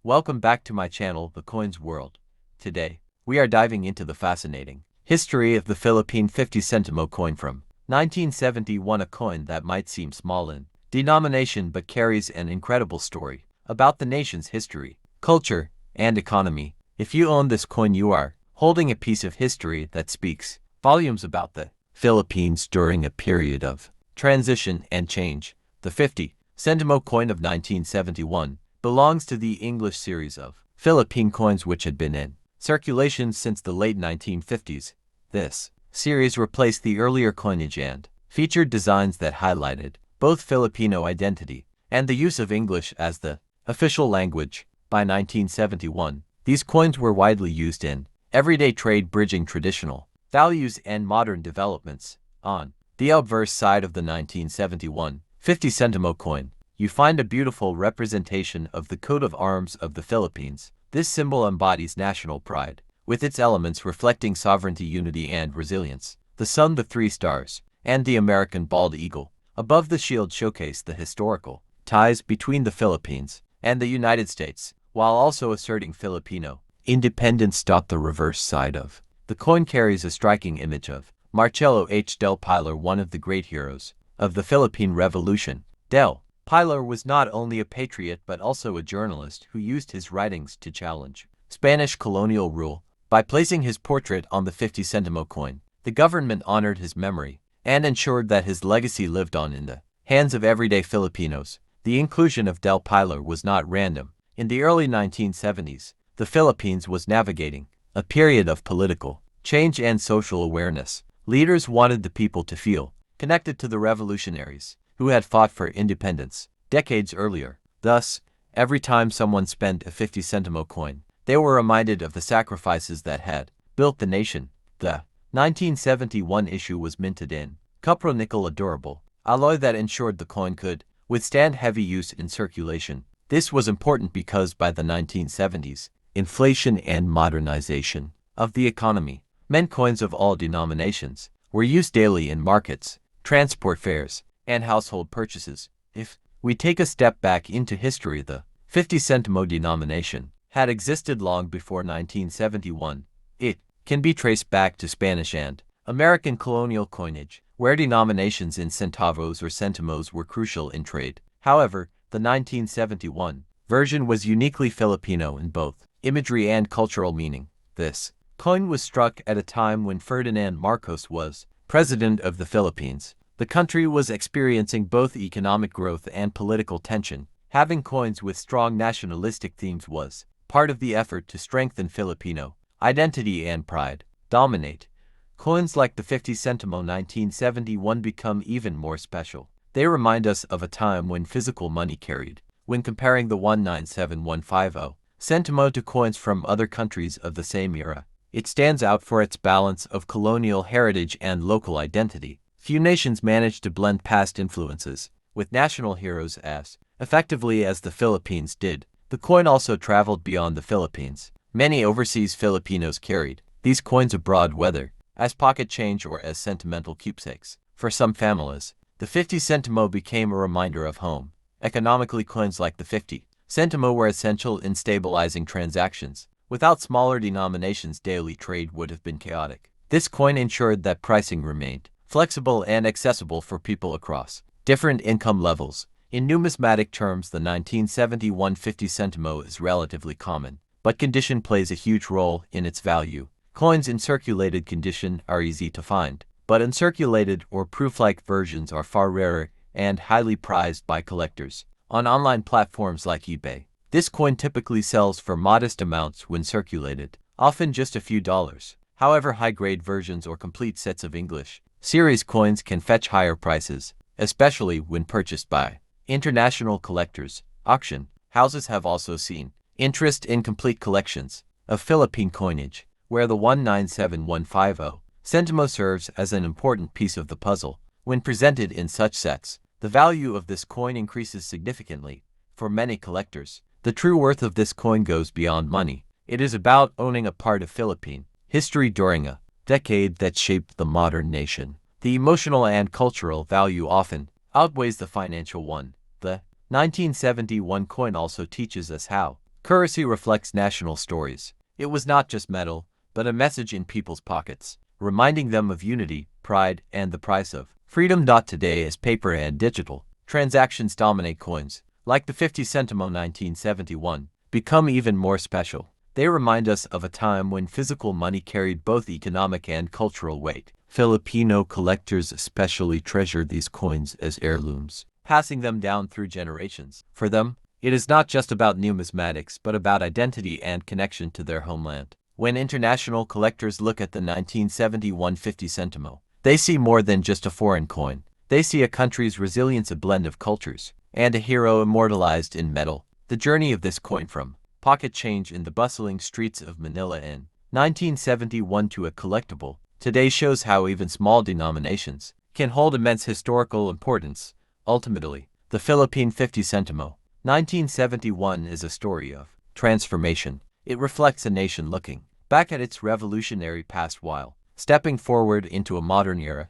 Welcome back to my channel, The Coins World. Today, we are diving into the fascinating history of the Philippine 50 centimo coin from 1971, a coin that might seem small in denomination but carries an incredible story about the nation's history, culture, and economy. If you own this coin, you are holding a piece of history that speaks volumes about the Philippines during a period of transition and change. The 50 centimo coin of 1971 belongs to the English series of Philippine coins which had been in circulation since the late 1950s. This series replaced the earlier coinage and featured designs that highlighted both Filipino identity and the use of English as the official language. By 1971, these coins were widely used in everyday trade, bridging traditional values and modern developments. On the obverse side of the 1971 50 centimo coin, you find a beautiful representation of the coat of arms of the Philippines. This symbol embodies national pride, with its elements reflecting sovereignty, unity, and resilience. The sun, the three stars, and the American bald eagle above the shield showcase the historical ties between the Philippines and the United States, while also asserting Filipino independence. The reverse side of the coin carries a striking image of Marcelo H. del Pilar, one of the great heroes of the Philippine Revolution. Del Pilar was not only a patriot but also a journalist who used his writings to challenge Spanish colonial rule. By placing his portrait on the 50 centimo coin, the government honored his memory and ensured that his legacy lived on in the hands of everyday Filipinos. The inclusion of Del Pilar was not random. In the early 1970s, the Philippines was navigating a period of political change and social awareness. Leaders wanted the people to feel connected to the revolutionaries who had fought for independence decades earlier. Thus, every time someone spent a 50 centimo coin, they were reminded of the sacrifices that had built the nation. The 1971 issue was minted in copper nickel, a durable alloy that ensured the coin could withstand heavy use in circulation. This was important because by the 1970s, inflation and modernization of the economy meant coins of all denominations were used daily in markets, transport fares, and household purchases. If we take a step back into history, the 50 centimo denomination had existed long before 1971. It can be traced back to Spanish and American colonial coinage, where denominations in centavos or centimos were crucial in trade. However, the 1971 version was uniquely Filipino in both imagery and cultural meaning. This coin was struck at a time when Ferdinand Marcos was president of the Philippines. The country was experiencing both economic growth and political tension. Having coins with strong nationalistic themes was part of the effort to strengthen Filipino identity and pride. Dominate. Coins like the 50 centimo 1971 become even more special. They remind us of a time when physical money carried. When comparing the 197150 centimo to coins from other countries of the same era, it stands out for its balance of colonial heritage and local identity. Few nations managed to blend past influences with national heroes as effectively as the Philippines did. The coin also traveled beyond the Philippines. Many overseas Filipinos carried these coins abroad, whether as pocket change or as sentimental keepsakes. For some families, the 50 centimo became a reminder of home. Economically, coins like the 50 centimo were essential in stabilizing transactions. Without smaller denominations, daily trade would have been chaotic. This coin ensured that pricing remained flexible and accessible for people across different income levels. In numismatic terms, the 1971 50 centimo is relatively common, but condition plays a huge role in its value. Coins in circulated condition are easy to find, but uncirculated or proof-like versions are far rarer and highly prized by collectors. On online platforms like eBay, this coin typically sells for modest amounts when circulated, often just a few dollars. However, high-grade versions or complete sets of English series coins can fetch higher prices, especially when purchased by international collectors. Auction houses have also seen interest in complete collections of Philippine coinage, where the 197150 centimo serves as an important piece of the puzzle. When presented in such sets, the value of this coin increases significantly. For many collectors, the true worth of this coin goes beyond money. It is about owning a part of Philippine history during a decade that shaped the modern nation. The emotional and cultural value often outweighs the financial one. The 1971 coin also teaches us how Currency reflects national stories. It was not just metal, but a message in people's pockets, reminding them of unity, pride, and the price of freedom. Today, as paper and digital transactions dominate, coins, like the 50 centimo 1971, become even more special. They remind us of a time when physical money carried both economic and cultural weight. Filipino collectors especially treasure these coins as heirlooms, passing them down through generations. For them, it is not just about numismatics but about identity and connection to their homeland. When international collectors look at the 1971 50 centimo, they see more than just a foreign coin. They see a country's resilience, a blend of cultures, and a hero immortalized in metal. The journey of this coin from pocket change in the bustling streets of Manila in 1971 to a collectible today shows how even small denominations can hold immense historical importance. Ultimately, the Philippine 50 centimo 1971 is a story of transformation. It reflects a nation looking back at its revolutionary past while stepping forward into a modern era.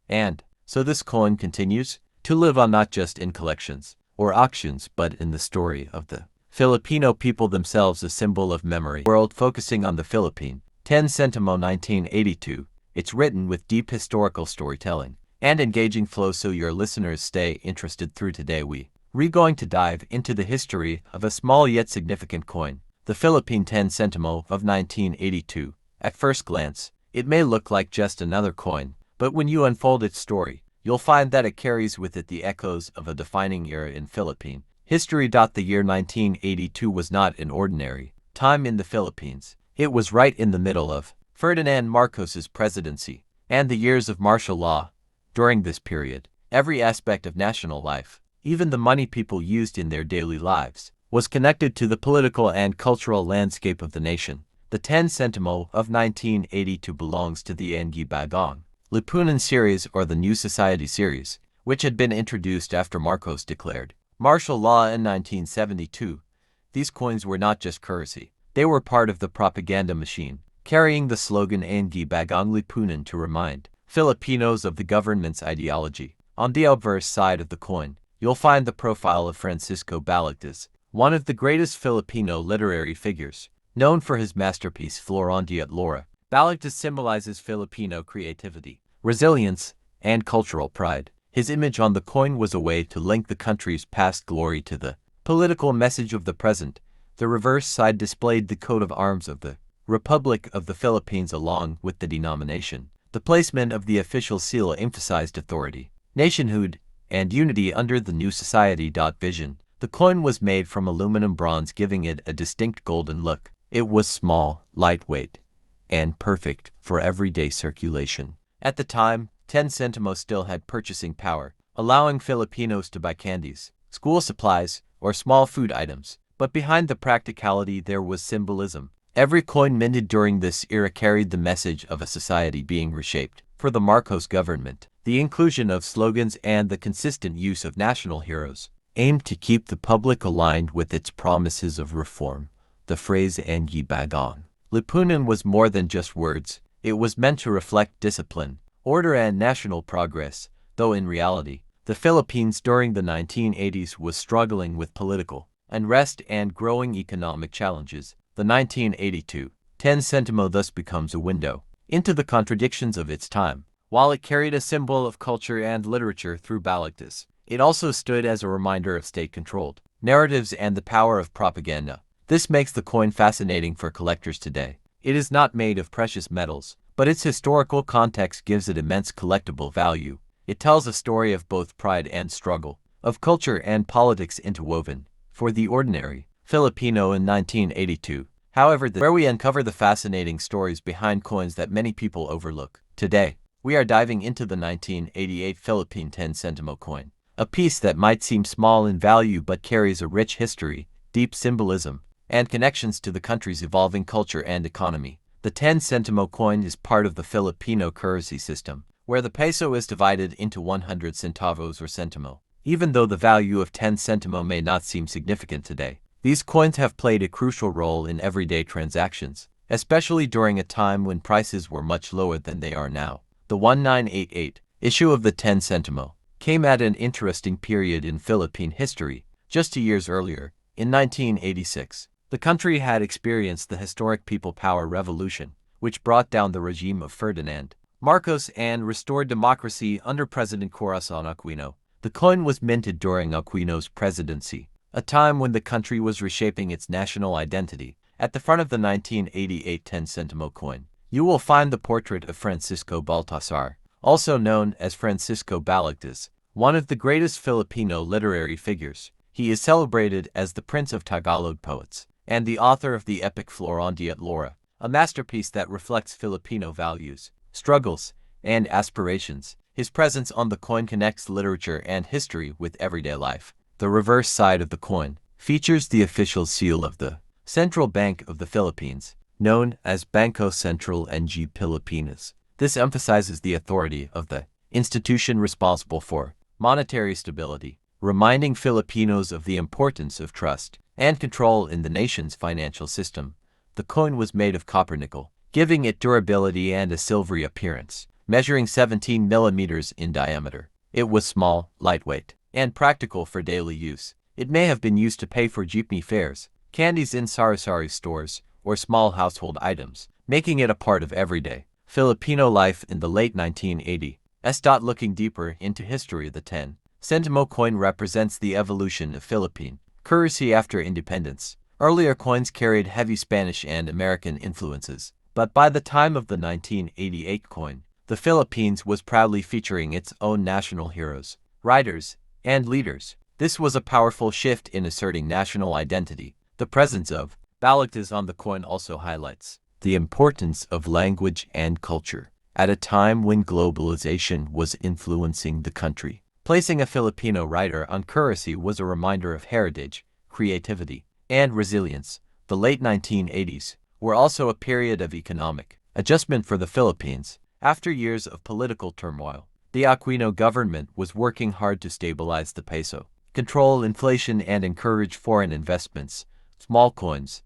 And so this coin continues to live on, not just in collections or auctions, but in the story of the Filipino people themselves, a symbol of memory. World focusing on the Philippine 10 centimo 1982. It's written with deep historical storytelling and engaging flow, so your listeners stay interested through today. We're going to dive into the history of a small yet significant coin, the Philippine 10 centimo of 1982. At first glance, it may look like just another coin, but when you unfold its story, you'll find that it carries with it the echoes of a defining era in Philippine history. The year 1982 was not an ordinary time in the Philippines. It was right in the middle of Ferdinand Marcos's presidency and the years of martial law. During this period, every aspect of national life, even the money people used in their daily lives, was connected to the political and cultural landscape of the nation. The 10 centimo of 1982 belongs to the Engi Bagong Lipunan series, or the New Society series, which had been introduced after Marcos declared martial law in 1972. These coins were not just currency. They were part of the propaganda machine, carrying the slogan Engi Bagong Lipunan to remind Filipinos of the government's ideology. On the obverse side of the coin, you'll find the profile of Francisco Balagtas, one of the greatest Filipino literary figures, known for his masterpiece Florante at Laura. Balagtas symbolizes Filipino creativity, resilience, and cultural pride. His image on the coin was a way to link the country's past glory to the political message of the present. The reverse side displayed the coat of arms of the Republic of the Philippines along with the denomination. The placement of the official seal emphasized authority, nationhood, and unity under the New Society vision. The coin was made from aluminum bronze, giving it a distinct golden look. It was small, lightweight, and perfect for everyday circulation. At the time, 10 centimo still had purchasing power, allowing Filipinos to buy candies, school supplies, or small food items. But behind the practicality there was symbolism. Every coin minted during this era carried the message of a society being reshaped. For the Marcos government, the inclusion of slogans and the consistent use of national heroes aimed to keep the public aligned with its promises of reform. The phrase Engi Bagong Lipunan was more than just words. It was meant to reflect discipline, order, and national progress, though in reality, the Philippines during the 1980s was struggling with political unrest and growing economic challenges. The 1982 10 centimo thus becomes a window into the contradictions of its time. While it carried a symbol of culture and literature through Balagtas, it also stood as a reminder of state-controlled narratives and the power of propaganda. This makes the coin fascinating for collectors today. It is not made of precious metals, but its historical context gives it immense collectible value. It tells a story of both pride and struggle, of culture and politics interwoven. For the ordinary Filipino in 1982, however, where we uncover the fascinating stories behind coins that many people overlook. Today, we are diving into the 1988 Philippine 10 centimo coin, a piece that might seem small in value but carries a rich history, deep symbolism, and connections to the country's evolving culture and economy. The 10 centimo coin is part of the Filipino currency system, where the peso is divided into 100 centavos or centimo. Even though the value of 10 centimo may not seem significant today, these coins have played a crucial role in everyday transactions, especially during a time when prices were much lower than they are now. The 1988 issue of the 10 centimo came at an interesting period in Philippine history. Just 2 years earlier, in 1986, The country had experienced the historic People Power Revolution, which brought down the regime of Ferdinand Marcos and restored democracy under President Corazon Aquino. The coin was minted during Aquino's presidency, a time when the country was reshaping its national identity. At the front of the 1988 10 centimo coin, you will find the portrait of Francisco Baltasar, also known as Francisco Balagtas, one of the greatest Filipino literary figures. He is celebrated as the Prince of Tagalog poets and the author of the epic Florandi at Laura, a masterpiece that reflects Filipino values, struggles, and aspirations. His presence on the coin connects literature and history with everyday life. The reverse side of the coin features the official seal of the Central Bank of the Philippines, known as Bangko Sentral ng Pilipinas. This emphasizes the authority of the institution responsible for monetary stability, reminding Filipinos of the importance of trust and control in the nation's financial system. The coin was made of copper nickel, giving it durability and a silvery appearance. Measuring 17 millimeters in diameter, it was small, lightweight, and practical for daily use. It may have been used to pay for jeepney fares, candies in sari-sari stores, or small household items, making it a part of everyday Filipino life in the late 1980s. Looking deeper into history, the 10 centimo coin represents the evolution of Philippine currency after independence. Earlier coins carried heavy Spanish and American influences, but by the time of the 1988 coin, the Philippines was proudly featuring its own national heroes, writers, and leaders. This was a powerful shift in asserting national identity. The presence of Balagtas on the coin also highlights the importance of language and culture at a time when globalization was influencing the country. Placing a Filipino writer on currency was a reminder of heritage, creativity, and resilience. The late 1980s were also a period of economic adjustment for the Philippines. After years of political turmoil, the Aquino government was working hard to stabilize the peso, control inflation, and encourage foreign investments. Small coins,